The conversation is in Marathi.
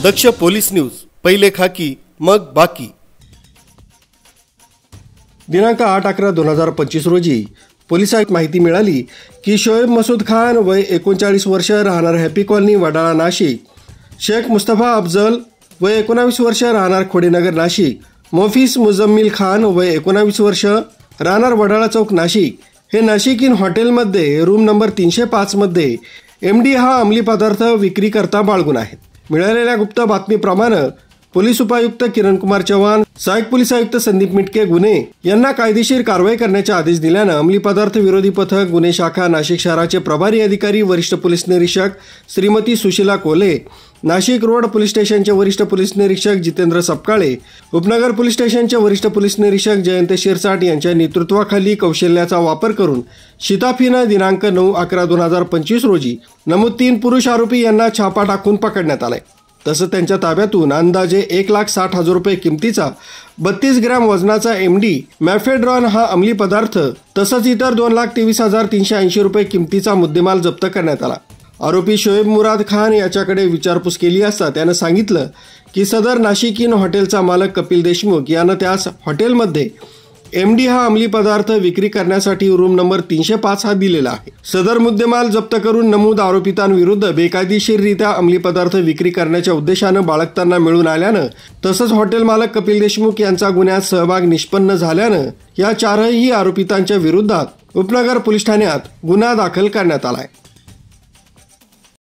दक्ष पोलीस न्यूज, पहिले खाकी मग बाकी। दिनांक 8/11/2025 रोजी पोलिसांना माहिती मिळाली की शोएब मसूद खान वय 39 वर्ष राहणार हॅपी कॉलनी वडाळा नाशिक, शेख मुस्तफा अफजल वय 19 वर्ष राहणार खोडेनगर नाशिक, मोफिस मुजम्मिल खान वय 19 वर्ष राहणार वडाळा चौक नाशिक हे नाशिक इन हॉटेलमध्ये रूम नंबर 305 मध्ये MD हा अंमली पदार्थ विक्री करता बाळगून आहेत। मिळालेल्या गुप्त बातमीप्रमाणे पोलीस उपायुक्त किरण कुमार चव्हाण, सहाय्यक पोलीस आयुक्त संदीप मिटके गुन्हे यांना कायदेशीर कारवाई करण्याचे आदेश दिल्याने अंमली पदार्थ विरोधी पथक गुन्हे शाखा नाशिक शहराचे प्रभारी अधिकारी वरिष्ठ पोलीस निरीक्षक श्रीमती सुशीला कोले, नाशिक रोड पोलीस स्टेशनचे वरिष्ठ पोलीस निरीक्षक जितेंद्र सपकाळे, उपनगर पोलीस स्टेशनचे वरिष्ठ पोलीस निरीक्षक जयंत शिरसाट यांच्या नेतृत्वाखाली कौशल्याचा वापर करून शिताफीने दिनांक 9/11/2025 रोजी नमूद 3 पुरुष आरोपी यांना छापा टाकून पकडण्यात आले। तसंच त्यांच्या ताब्यातून अंदाजे 1,60,000 रुपये किमतीचा 32 ग्रॅम वजनाचा MD मॅफेड्रॉन हा अंमली पदार्थ तसंच इतर 2,23,380 रुपये किमतीचा मुद्देमाल जप्त करण्यात आला। आरोपी शोएब मुराद खान याच्याकडे विचारपूस केली असता त्यानं सांगितलं की सदर नाशिक इन हॉटेलचा मालक कपिल देशमुख यानं त्यास हॉटेलमध्ये MD हा अंमली पदार्थ विक्री करण्यासाठी रूम नंबर 305 हा दिलेला आहे। सदर मुद्देमाल जप्त करून नमूद आरोपितांविरुद्ध बेकायदेशीररित्या अंमली पदार्थ विक्री करण्याच्या उद्देशानं बाळगताना मिळून आल्यानं तसंच हॉटेल मालक कपिल देशमुख यांचा गुन्ह्यात सहभाग निष्पन्न झाल्यानं या 4ही आरोपितांच्या विरोधात उपनगर पोलीस ठाण्यात गुन्हा दाखल करण्यात आलाय।